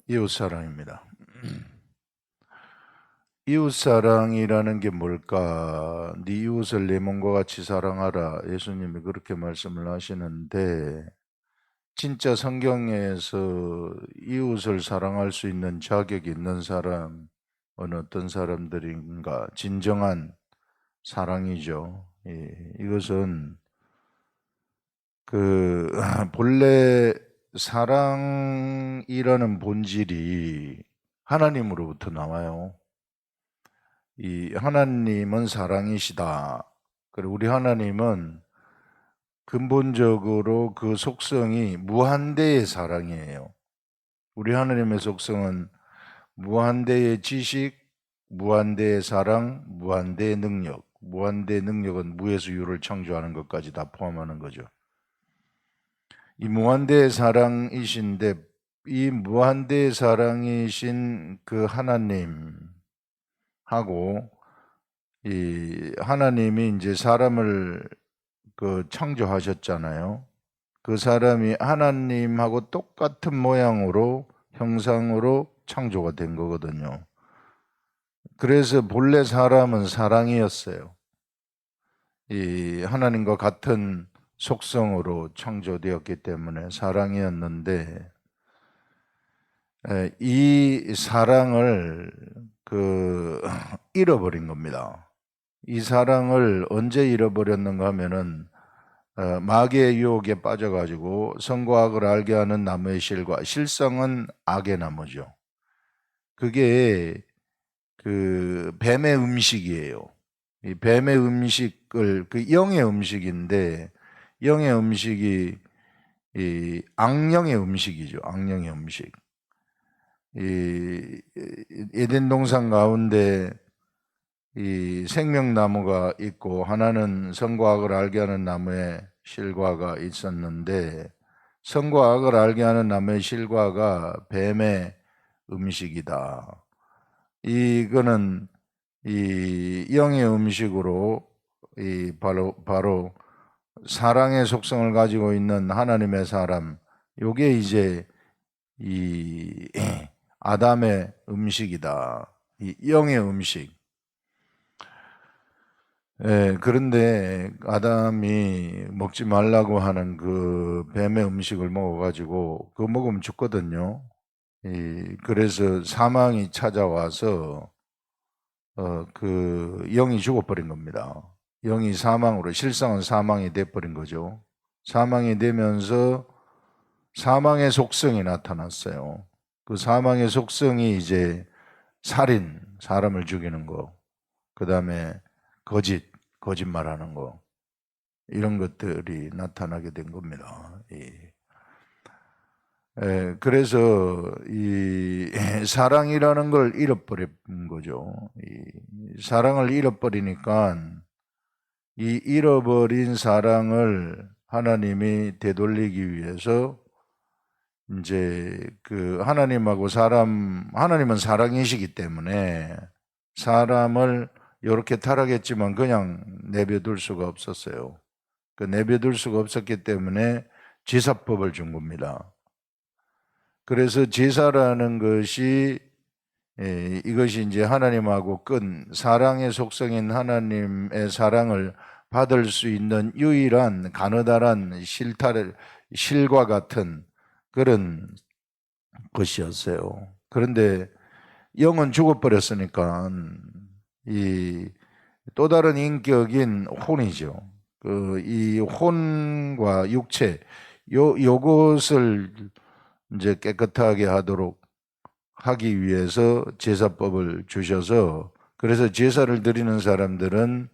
이웃사랑입니다. 이웃사랑이라는 게 뭘까? 네 이웃을 내 몸과 같이 사랑하라. 예수님이 그렇게 말씀을 하시는데 진짜 성경에서 이웃을 사랑할 수 있는 자격이 있는 사람은 어떤 사람들인가? 진정한 사랑이죠. 이것은 그 본래 사랑이라는 본질이 하나님으로부터 나와요. 이 하나님은 사랑이시다. 그리고 우리 하나님은 근본적으로 그 속성이 무한대의 사랑이에요. 우리 하나님의 속성은 무한대의 지식, 무한대의 사랑, 무한대의 능력. 무한대의 능력은 무에서 유를 창조하는 것까지 다 포함하는 거죠. 이 무한대의 사랑이신데 이 무한대의 사랑이신 그 하나님하고 이 하나님이 이제 사람을 창조하셨잖아요. 그 사람이 하나님하고 똑같은 모양으로 형상으로 창조가 된 거거든요. 그래서 본래 사람은 사랑이었어요. 이 하나님과 같은 속성으로 창조되었기 때문에 사랑이었는데 이 사랑을 잃어버린 겁니다. 이 사랑을 언제 잃어버렸는가 하면은 마귀의 유혹에 빠져가지고 선과 악을 알게 하는 나무의 실과, 실성은 악의 나무죠. 그게 뱀의 음식이에요. 이 뱀의 음식을 영의 음식인데 영의 음식이 이 악령의 음식이죠. 악령의 음식. 이 에덴 동산 가운데 이 생명나무가 있고 하나는 선과 악을 알게 하는 나무의 실과가 있었는데 선과 악을 알게 하는 나무의 실과가 뱀의 음식이다. 이거는 이 영의 음식으로 이 바로 사랑의 속성을 가지고 있는 하나님의 사람, 요게 이제 이 아담의 음식이다. 이 영의 음식. 그런데 아담이 먹지 말라고 하는 그 뱀의 음식을 먹어가지고 그거 먹으면 죽거든요. 그래서 사망이 찾아와서 영이 죽어버린 겁니다. 영이 사망으로, 실상은 사망이 돼버린 거죠. 사망이 되면서 사망의 속성이 나타났어요. 그 사망의 속성이 이제 살인, 사람을 죽이는 거, 그 다음에 거짓말하는 거, 이런 것들이 나타나게 된 겁니다. 그래서 이 사랑이라는 걸 잃어버린 거죠. 이 사랑을 잃어버리니까 이 잃어버린 사랑을 하나님이 되돌리기 위해서 이제 하나님은 사랑이시기 때문에 사람을 이렇게 타락했지만 그냥 내버려둘 수가 없었어요. 내버려둘 수가 없었기 때문에 제사법을 준 겁니다. 그래서 제사라는 것이 이것이 이제 하나님하고 사랑의 속성인 하나님의 사랑을 받을 수 있는 유일한 가느다란 실과 같은 그런 것이었어요. 그런데 영은 죽어버렸으니까 이 또 다른 인격인 혼이죠. 이 혼과 육체 요것을 이제 깨끗하게 하도록 하기 위해서 제사법을 주셔서 그래서 제사를 드리는 사람들은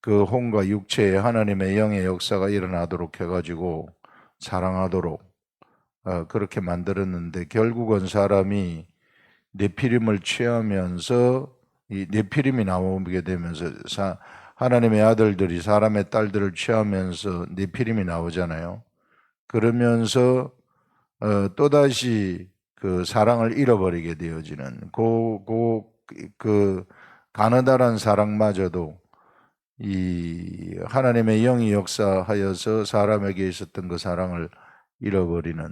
그 혼과 육체에 하나님의 영의 역사가 일어나도록 해가지고 사랑하도록 그렇게 만들었는데 결국은 사람이 네피림을 취하면서 이 네피림이 나오게 되면서 하나님의 아들들이 사람의 딸들을 취하면서 네피림이 나오잖아요. 그러면서 또다시 그 사랑을 잃어버리게 되어지는 그 가느다란 사랑마저도 이 하나님의 영이 역사하여서 사람에게 있었던 그 사랑을 잃어버리는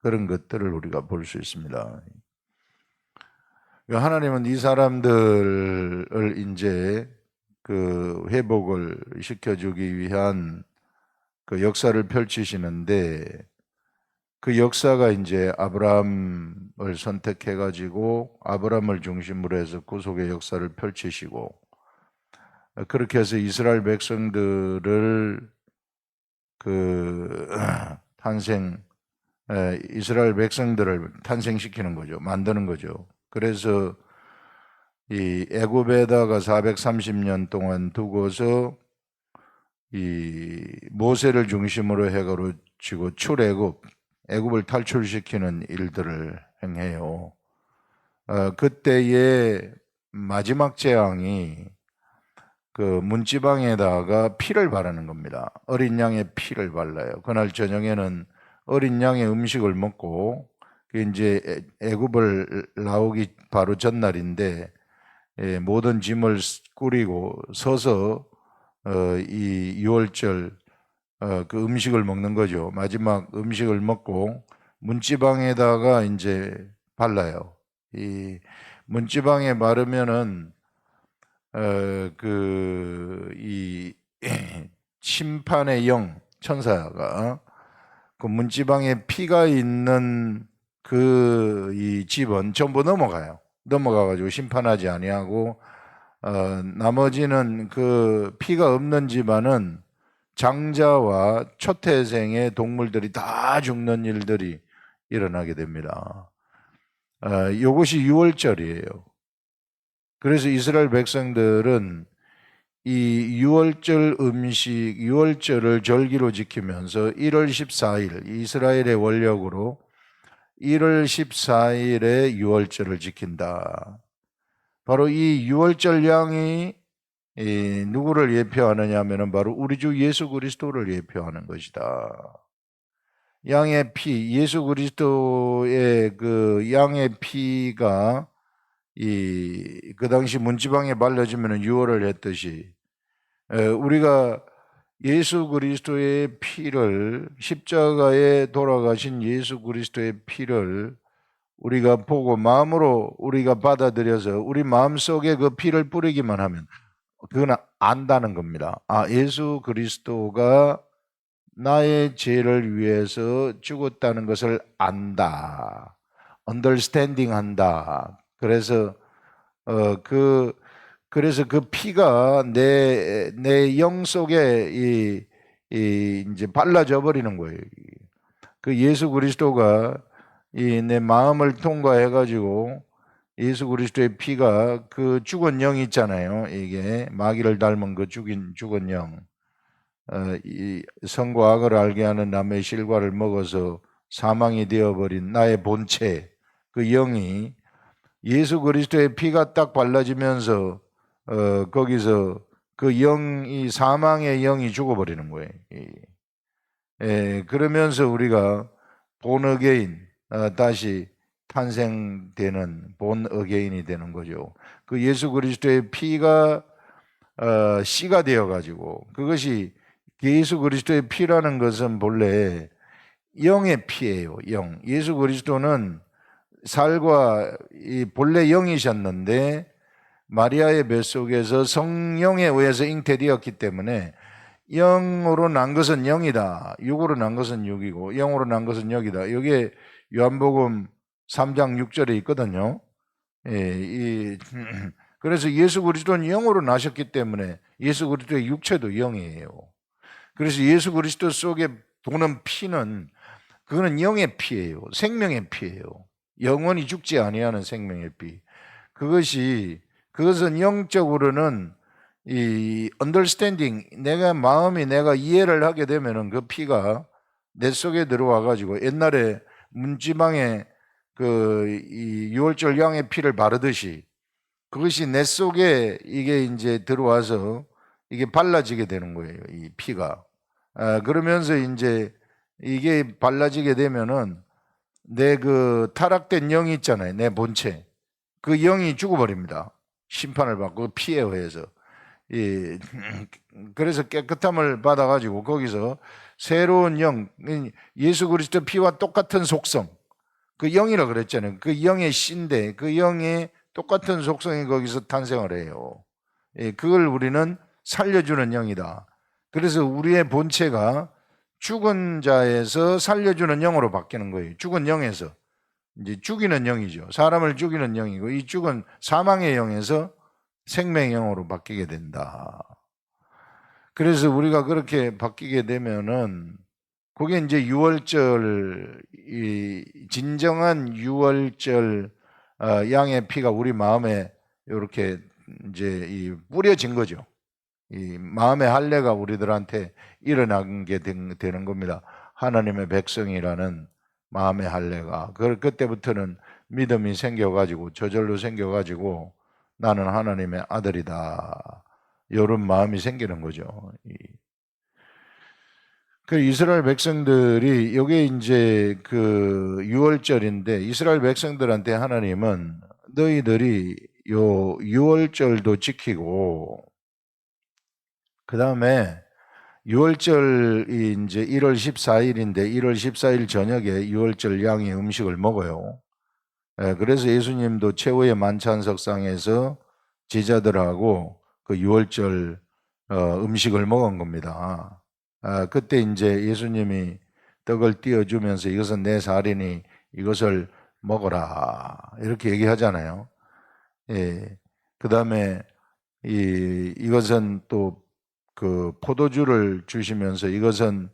그런 것들을 우리가 볼 수 있습니다. 하나님은 이 사람들을 이제 그 회복을 시켜주기 위한 그 역사를 펼치시는데, 그 역사가 이제 아브라함을 선택해 가지고 아브라함을 중심으로 해서 구속의 역사를 펼치시고, 그렇게 해서 이스라엘 백성들을 그 이스라엘 백성들을 탄생시키는 거죠. 만드는 거죠. 그래서 이 애굽에다가 430년 동안 두고서 이 모세를 중심으로 해가지고 애굽을 탈출시키는 일들을 행해요. 그때의 마지막 재앙이 그 문지방에다가 피를 바르는 겁니다. 어린 양의 피를 발라요. 그날 저녁에는 어린 양의 음식을 먹고, 이제 애굽을 나오기 바로 전날인데, 모든 짐을 꾸리고 서서 이 유월절 그 음식을 먹는 거죠. 마지막 음식을 먹고 문지방에다가 이제 발라요. 이 문지방에 바르면은 이 심판의 영 천사가 그 문지방에 피가 있는 그 이 집은 전부 넘어가가지고 심판하지 아니하고, 나머지는 그 피가 없는 집안은 장자와 초태생의 동물들이 다 죽는 일들이 일어나게 됩니다. 이것이 유월절이에요. 그래서 이스라엘 백성들은 이 유월절을 절기로 지키면서 1월 14일, 이스라엘의 원력으로 1월 14일에 유월절을 지킨다. 바로 이 유월절 양이 누구를 예표하느냐 하면 바로 우리 주 예수 그리스도를 예표하는 것이다. 양의 피, 예수 그리스도의 그 양의 피가 그 당시 문지방에 발라지면 유월을 했듯이, 우리가 예수 그리스도의 피를, 십자가에 돌아가신 예수 그리스도의 피를 우리가 보고 마음으로 우리가 받아들여서 우리 마음속에 그 피를 뿌리기만 하면 그건 안다는 겁니다. 예수 그리스도가 나의 죄를 위해서 죽었다는 것을 안다. understanding 한다. 그래서 그래서 그 피가 내 영 속에 이제 발라져 버리는 거예요. 그 예수 그리스도가 내 마음을 통과해 가지고 예수 그리스도의 피가 그 죽은 영이 있잖아요. 이게 마귀를 닮은 그 죽은 영, 이 선과 악을 알게 하는 남의 실과를 먹어서 사망이 되어버린 나의 본체, 그 영이 예수 그리스도의 피가 딱 발라지면서 거기서 그 영이, 사망의 영이 죽어버리는 거예요. 그러면서 우리가 본 어게인, 다시 탄생되는 본 어게인이 되는 거죠. 그 예수 그리스도의 피가 씨가 되어가지고, 그것이 예수 그리스도의 피라는 것은 본래 영의 피예요. 영. 예수 그리스도는 살과 본래 영이셨는데 마리아의 뱃속에서 성령에 의해서 잉태되었기 때문에 영으로 난 것은 영이다, 육으로 난 것은 육이고 영으로 난 것은 영이다. 이게 요한복음 3장 6절에 있거든요. 그래서 예수 그리스도는 영으로 나셨기 때문에 예수 그리스도의 육체도 영이에요. 그래서 예수 그리스도 속에 도는 피는, 그거는 영의 피예요. 생명의 피예요. 영원히 죽지 아니하는 생명의 피. 그것은 영적으로는 이 understanding, 내가 이해를 하게 되면은 그 피가 내 속에 들어와 가지고, 옛날에 문지방에 이 유월절 양의 피를 바르듯이 그것이 내 속에 이게 이제 들어와서 이게 발라지게 되는 거예요. 이 피가. 그러면서 이제 이게 발라지게 되면은 내 그 타락된 영이 있잖아요. 내 본체. 그 영이 죽어버립니다. 심판을 받고 피에 의해서. 이 그래서 깨끗함을 받아가지고 거기서 새로운 영, 예수 그리스도 피와 똑같은 속성, 그 영이라 그랬잖아요. 그 영의 씨인데 그 영의 똑같은 속성이 거기서 탄생을 해요. 그걸 우리는 살려주는 영이다. 그래서 우리의 본체가 죽은 자에서 살려주는 영으로 바뀌는 거예요. 죽은 영에서 이제 죽이는 영이죠. 사람을 죽이는 영이고 이 죽은 사망의 영에서 생명의 영으로 바뀌게 된다. 그래서 우리가 그렇게 바뀌게 되면은 그게 이제 유월절, 이 진정한 유월절 양의 피가 우리 마음에 이렇게 이제 뿌려진 거죠. 이 마음의 할례가 우리들한테 일어난 게 되는 겁니다. 하나님의 백성이라는 마음의 할례가 그때부터는 믿음이 생겨가지고 저절로 생겨가지고 나는 하나님의 아들이다. 이런 마음이 생기는 거죠. 그 이스라엘 백성들이 이게 이제 그 유월절인데 이스라엘 백성들한테 하나님은 너희들이 요 유월절도 지키고 그 다음에 유월절이 이제 1월 14일인데 1월 14일 저녁에 유월절 양의 음식을 먹어요. 그래서 예수님도 최후의 만찬석상에서 제자들하고 그 유월절 음식을 먹은 겁니다. 그때 이제 예수님이 떡을 띄워주면서 이것은 내 살이니 이것을 먹어라 이렇게 얘기하잖아요. 예. 그 다음에 이것은 또 그 포도주를 주시면서 이것은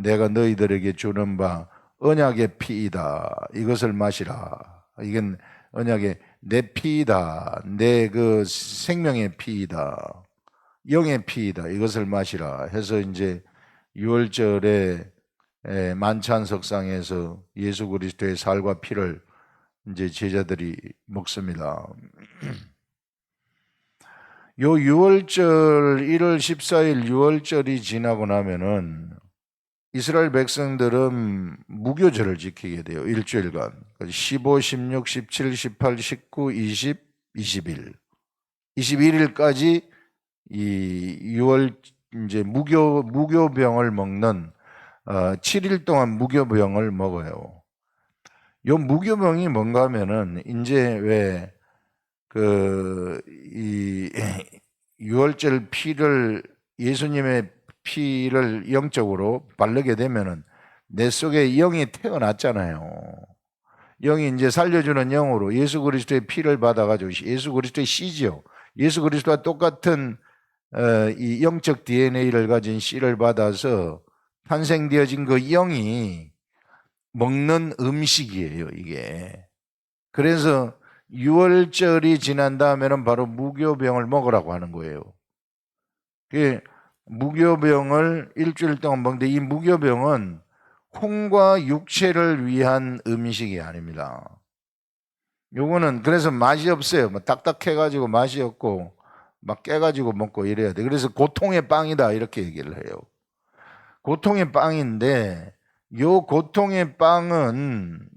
내가 너희들에게 주는 바 언약의 피이다. 이것을 마시라. 이건 언약의 내 피이다. 내 그 생명의 피이다. 영의 피이다. 이것을 마시라. 해서 이제 6월절에 만찬석상에서 예수 그리스도의 살과 피를 이제 제자들이 먹습니다. 요 6월절 1월 14일 6월절이 지나고 나면은 이스라엘 백성들은 무교절을 지키게 돼요. 일주일간. 15, 16, 17, 18, 19, 20, 21. 21일까지 이 6월 이제 무교병을 먹는 7일 동안 무교병을 먹어요. 요 무교병이 뭔가 하면은 이제 왜 이 6월절 피를 예수님의 피를 영적으로 바르게 되면은 내 속에 영이 태어났잖아요. 영이 이제 살려주는 영으로 예수 그리스도의 피를 받아가지고 예수 그리스도의 씨지요. 예수 그리스도와 똑같은 이 영적 DNA를 가진 씨를 받아서 탄생되어진 그 영이 먹는 음식이에요, 이게. 그래서 6월절이 지난 다음에는 바로 무교병을 먹으라고 하는 거예요. 무교병을 일주일 동안 먹는데 이 무교병은 혼과 육체를 위한 음식이 아닙니다. 요거는 그래서 맛이 없어요. 뭐 딱딱해가지고 맛이 없고 막 깨가지고 먹고 이래야 돼. 그래서 고통의 빵이다 이렇게 얘기를 해요. 고통의 빵인데 요 고통의 빵은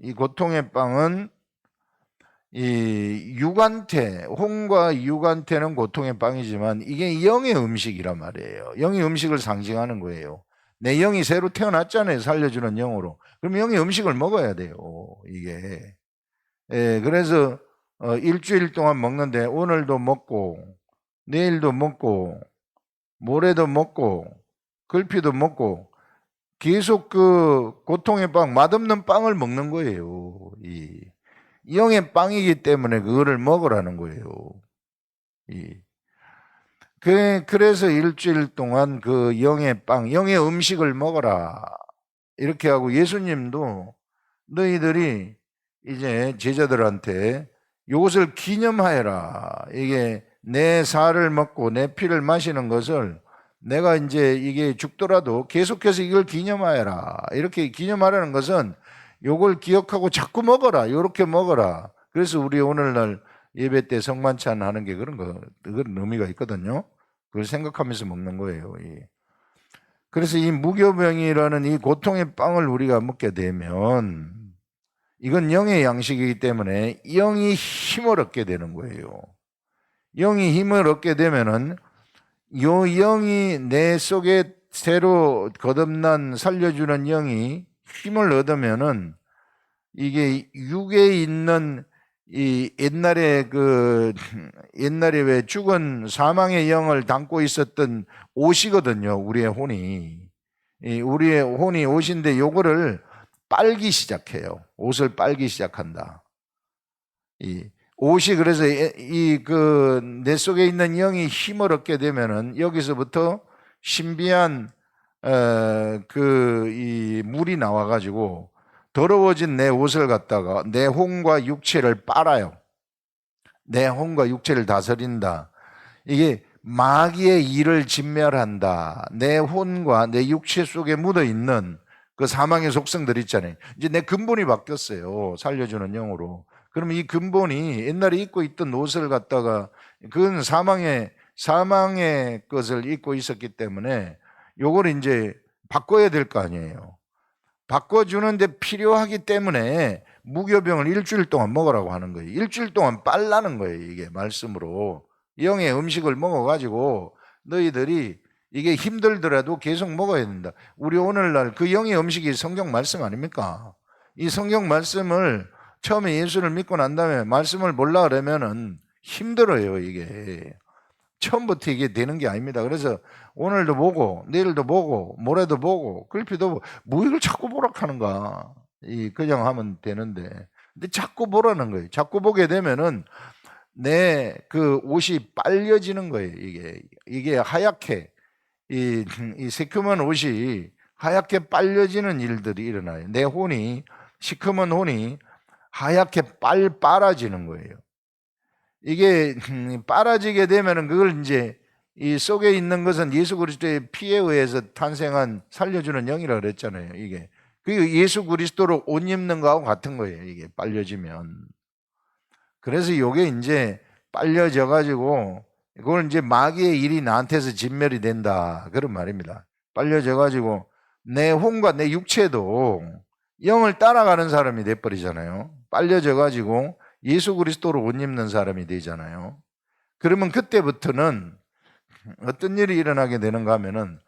이 육안태, 혼과 육안태는 고통의 빵이지만 이게 영의 음식이란 말이에요. 영의 음식을 상징하는 거예요. 내 영이 새로 태어났잖아요. 살려주는 영으로. 그럼 영의 음식을 먹어야 돼요. 이게. 그래서 일주일 동안 먹는데 오늘도 먹고 내일도 먹고 모레도 먹고 글피도 먹고 계속 그 고통의 빵, 맛없는 빵을 먹는 거예요. 이 영의 빵이기 때문에 그거를 먹으라는 거예요. 그래서 일주일 동안 그 영의 빵, 영의 음식을 먹어라. 이렇게 하고 예수님도 너희들이 이제 제자들한테 이것을 기념하여라. 이게 내 살을 먹고 내 피를 마시는 것을 내가 이제 이게 죽더라도 계속해서 이걸 기념하여라. 이렇게 기념하라는 것은 요걸 기억하고 자꾸 먹어라. 이렇게 먹어라. 그래서 우리 오늘날 예배 때 성만찬 하는 게 그런 의미가 있거든요. 그걸 생각하면서 먹는 거예요. 그래서 이 무교병이라는 이 고통의 빵을 우리가 먹게 되면 이건 영의 양식이기 때문에 영이 힘을 얻게 되는 거예요. 영이 힘을 얻게 되면은 요 영이 내 속에 새로 거듭난 살려주는 영이 힘을 얻으면은 이게 육에 있는 이 옛날에 왜 죽은 사망의 영을 담고 있었던 옷이거든요. 우리의 혼이. 우리의 혼이 옷인데 요거를 빨기 시작해요. 옷을 빨기 시작한다. 이 옷이 그래서 내 속에 있는 영이 힘을 얻게 되면은 여기서부터 신비한 이 물이 나와가지고 더러워진 내 옷을 갖다가 내 혼과 육체를 빨아요. 내 혼과 육체를 다스린다. 이게 마귀의 일을 진멸한다. 내 혼과 내 육체 속에 묻어 있는 그 사망의 속성들 있잖아요. 이제 내 근본이 바뀌었어요. 살려주는 영으로. 그러면 이 근본이 옛날에 입고 있던 옷을 갖다가 그건 사망의 것을 입고 있었기 때문에 요걸 이제 바꿔야 될 거 아니에요. 바꿔주는데 필요하기 때문에 무교병을 일주일 동안 먹으라고 하는 거예요. 일주일 동안 빨라는 거예요. 이게 말씀으로. 영의 음식을 먹어가지고 너희들이 이게 힘들더라도 계속 먹어야 된다. 우리 오늘날 그 영의 음식이 성경 말씀 아닙니까? 이 성경 말씀을 처음에 예수를 믿고 난 다음에 말씀을 몰라 그러면은 힘들어요, 이게. 처음부터 이게 되는 게 아닙니다. 그래서 오늘도 보고 내일도 보고 모레도 보고 글피도 보고 뭐 이걸 자꾸 보라 하는가. 그냥 하면 되는데. 근데 자꾸 보라는 거예요. 자꾸 보게 되면은 내 그 옷이 빨려지는 거예요. 이게 하얗게 이 새콤한 옷이 하얗게 빨려지는 일들이 일어나요. 내 혼이 시커먼 혼이 하얗게 빨아지는 거예요. 이게 빨아지게 되면은 그걸 이제 이 속에 있는 것은 예수 그리스도의 피에 의해서 탄생한 살려주는 영이라 그랬잖아요. 이게 그 예수 그리스도로 옷 입는 거하고 같은 거예요. 이게 빨려지면. 그래서 이게 이제 빨려져 가지고 그걸 이제 마귀의 일이 나한테서 진멸이 된다 그런 말입니다. 빨려져 가지고 내 혼과 내 육체도 영을 따라가는 사람이 돼버리잖아요. 빨려져 가지고 예수 그리스도로 옷 입는 사람이 되잖아요. 그러면 그때부터는 어떤 일이 일어나게 되는가 하면은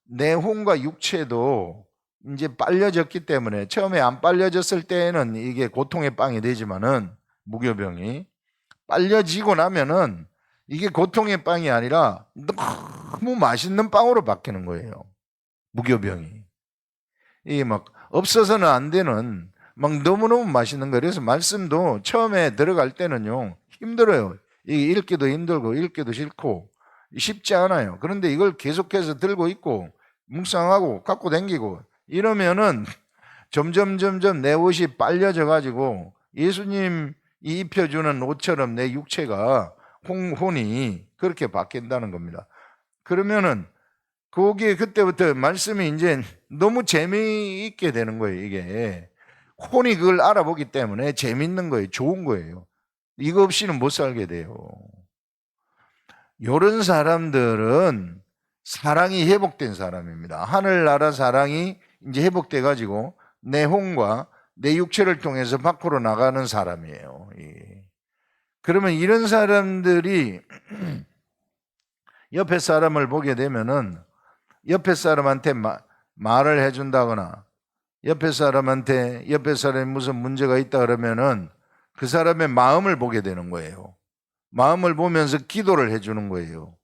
내 혼과 육체도 이제 빨려졌기 때문에 처음에 안 빨려졌을 때에는 이게 고통의 빵이 되지만은 무교병이 빨려지고 나면은 이게 고통의 빵이 아니라 너무 맛있는 빵으로 바뀌는 거예요. 무교병이. 이게 막 없어서는 안 되는 막 너무너무 맛있는 거예요. 그래서 말씀도 처음에 들어갈 때는요 힘들어요. 이게 읽기도 힘들고 읽기도 싫고 쉽지 않아요. 그런데 이걸 계속해서 들고 있고 묵상하고 갖고 다니고 이러면은 점점 내 옷이 빨려져 가지고 예수님이 입혀주는 옷처럼 내 육체가 혼이 그렇게 바뀐다는 겁니다. 그러면은 거기에 그때부터 말씀이 이제 너무 재미있게 되는 거예요. 이게 혼이 그걸 알아보기 때문에 재밌는 거예요. 좋은 거예요. 이거 없이는 못 살게 돼요. 이런 사람들은 사랑이 회복된 사람입니다. 하늘나라 사랑이 이제 회복돼 가지고 내 혼과 내 육체를 통해서 밖으로 나가는 사람이에요. 그러면 이런 사람들이 옆에 사람을 보게 되면은 옆에 사람한테 말을 해준다거나 옆에 사람이 무슨 문제가 있다 그러면은 그 사람의 마음을 보게 되는 거예요. 마음을 보면서 기도를 해주는 거예요.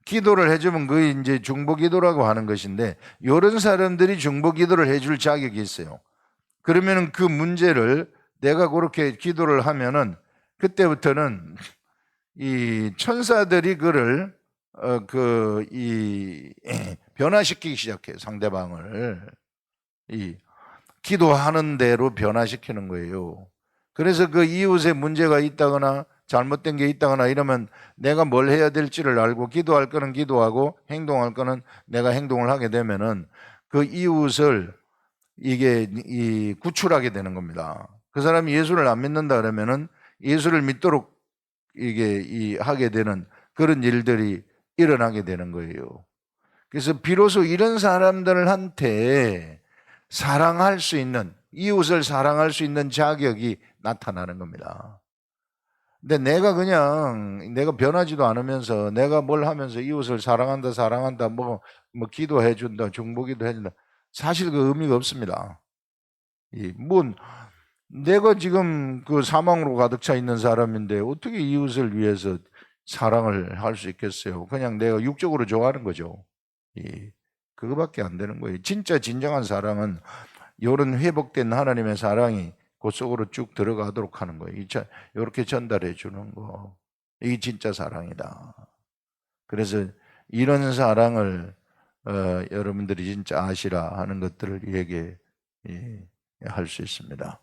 기도를 해주면 그게 이제 중보기도라고 하는 것인데 이런 사람들이 중보기도를 해줄 자격이 있어요. 그러면은 그 문제를 내가 그렇게 기도를 하면은 그때부터는 이 천사들이 그를 변화시키기 시작해요. 상대방을 기도하는 대로 변화시키는 거예요. 그래서 그 이웃에 문제가 있다거나 잘못된 게 있다거나 이러면 내가 뭘 해야 될지를 알고 기도할 거는 기도하고 행동할 거는 내가 행동을 하게 되면은 그 이웃을 구출하게 되는 겁니다. 그 사람이 예수를 안 믿는다 그러면은 예수를 믿도록 하게 되는 그런 일들이 일어나게 되는 거예요. 그래서 비로소 이런 사람들한테 사랑할 수 있는, 이웃을 사랑할 수 있는 자격이 나타나는 겁니다. 근데 내가 그냥 내가 변하지도 않으면서 내가 뭘 하면서 이웃을 사랑한다, 사랑한다, 뭐 기도해 준다, 중보기도 해준다. 사실 그 의미가 없습니다. 내가 지금 그 사망으로 가득 차 있는 사람인데 어떻게 이웃을 위해서 사랑을 할 수 있겠어요? 그냥 내가 육적으로 좋아하는 거죠. 그거밖에 안 되는 거예요. 진짜 진정한 사랑은 이런 회복된 하나님의 사랑이 그 속으로 쭉 들어가도록 하는 거예요. 이렇게 전달해 주는 거. 이게 진짜 사랑이다. 그래서 이런 사랑을 여러분들이 진짜 아시라 하는 것들을 얘기할 수 있습니다.